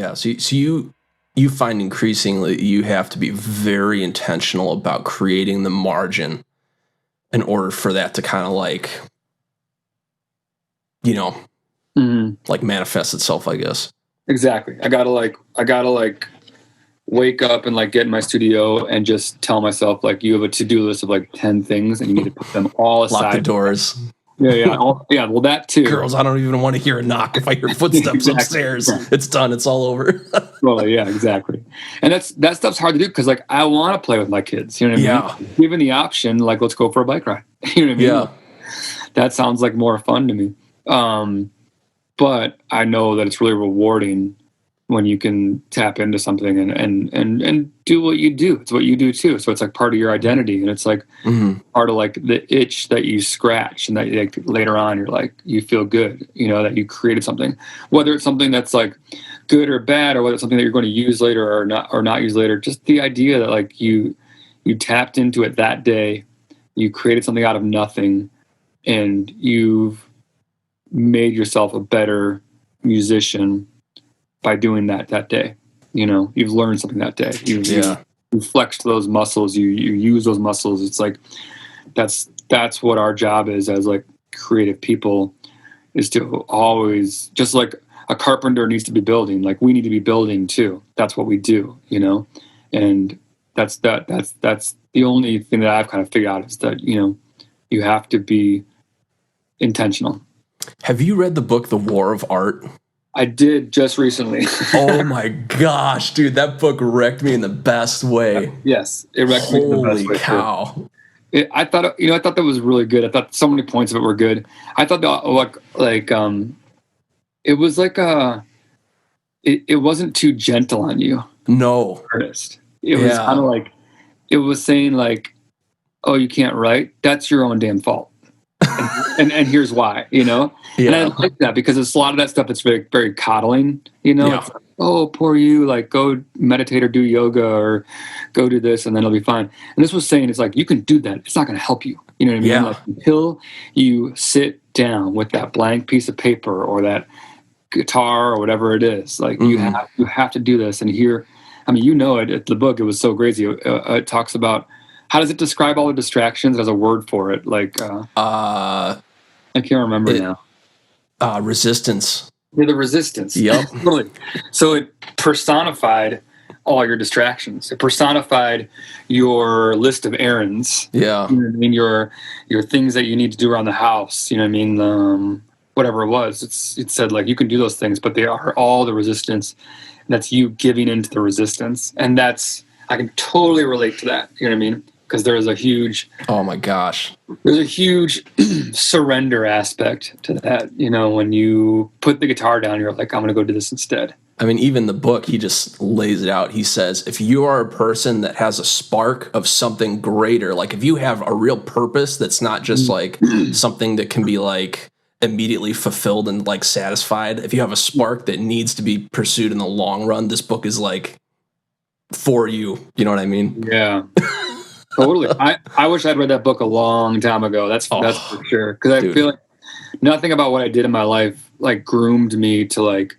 yeah. So you find increasingly you have to be very intentional about creating the margin in order for that to kind of like, you know, like manifest itself, I guess. Exactly. I gotta wake up and like get in my studio and just tell myself like you have a to-do list of like 10 things and you need to put them all aside. Lock the doors. Yeah. Well, that too. Girls, I don't even want to hear a knock. If I hear footsteps upstairs, it's done. It's all over. Well, yeah, exactly. And that stuff's hard to do because like I want to play with my kids. You know what I mean? Given the option, like let's go for a bike ride. You know what I mean? Yeah. That sounds like more fun to me. But I know that it's really rewarding when you can tap into something and do what you do. It's what you do too. So it's like part of your identity, and it's like part of like the itch that you scratch, and that like later on you're like you feel good, you know, that you created something, whether it's something that's like good or bad, or whether it's something that you're going to use later or not use later. Just the idea that like you tapped into it that day, you created something out of nothing, and you've made yourself a better musician by doing that day. You know, you've learned something that day. You flexed those muscles, you use those muscles. It's like that's what our job is as like creative people, is to always, just like a carpenter needs to be building, like we need to be building too. That's what we do, you know. And that's the only thing that I've kind of figured out, is that, you know, you have to be intentional. Have you read the book The War of Art? I did just recently. Oh my gosh, dude, that book wrecked me in the best way. Yes, it wrecked me in the best way. Holy cow. I thought that was really good. I thought so many points of it were good. I thought that it was like it wasn't too gentle on you. No. Artist. It was kind of like, it was saying like, oh, you can't write? That's your own damn fault. and here's why, you know? Yeah. And I like that, because it's a lot of that stuff that's very, very coddling, you know? Yeah. It's like, oh, poor you, like go meditate or do yoga or go do this and then it'll be fine. And this was saying, it's like, you can do that. It's not going to help you. You know what I mean? Yeah. Like, until you sit down with that blank piece of paper or that guitar or whatever it is, like you have to do this. And here, I mean, you know it, the book, it was so crazy. It talks about, how does it describe all the distractions? There's a word for it. Like, I can't remember now. Resistance. Yeah, the resistance. Yep. Totally. So it personified all your distractions. It personified your list of errands. Yeah. You know what I mean? Your things that you need to do around the house. You know what I mean? Whatever it was. It said like, you can do those things, but they are all the resistance. And that's you giving into the resistance. And I can totally relate to that. You know what I mean? Because there is a huge, oh my gosh, there's a huge surrender aspect to that. You know, when you put the guitar down, you're like, I'm going to go do this instead. I mean, even the book, he just lays it out. He says, if you are a person that has a spark of something greater, like if you have a real purpose that's not just like something that can be like immediately fulfilled and like satisfied, if you have a spark that needs to be pursued in the long run, this book is like for you. You know what I mean? Yeah. Totally. I wish I'd read that book a long time ago. That's for sure. Because I feel like nothing about what I did in my life like groomed me to like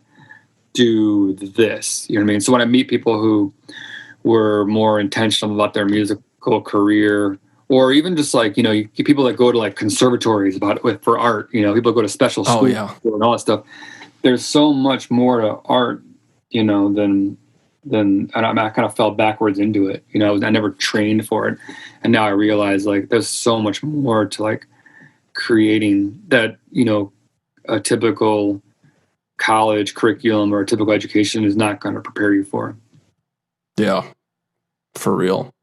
do this. You know what I mean? So when I meet people who were more intentional about their musical career, or even just like, you know, people that go to like conservatories for art, you know, people go to special school and all that stuff. There's so much more to art, you know, than and I kind of fell backwards into it. You know, I never trained for it. And now I realize like there's so much more to like creating that, you know, a typical college curriculum or a typical education is not going to prepare you for. Yeah, for real.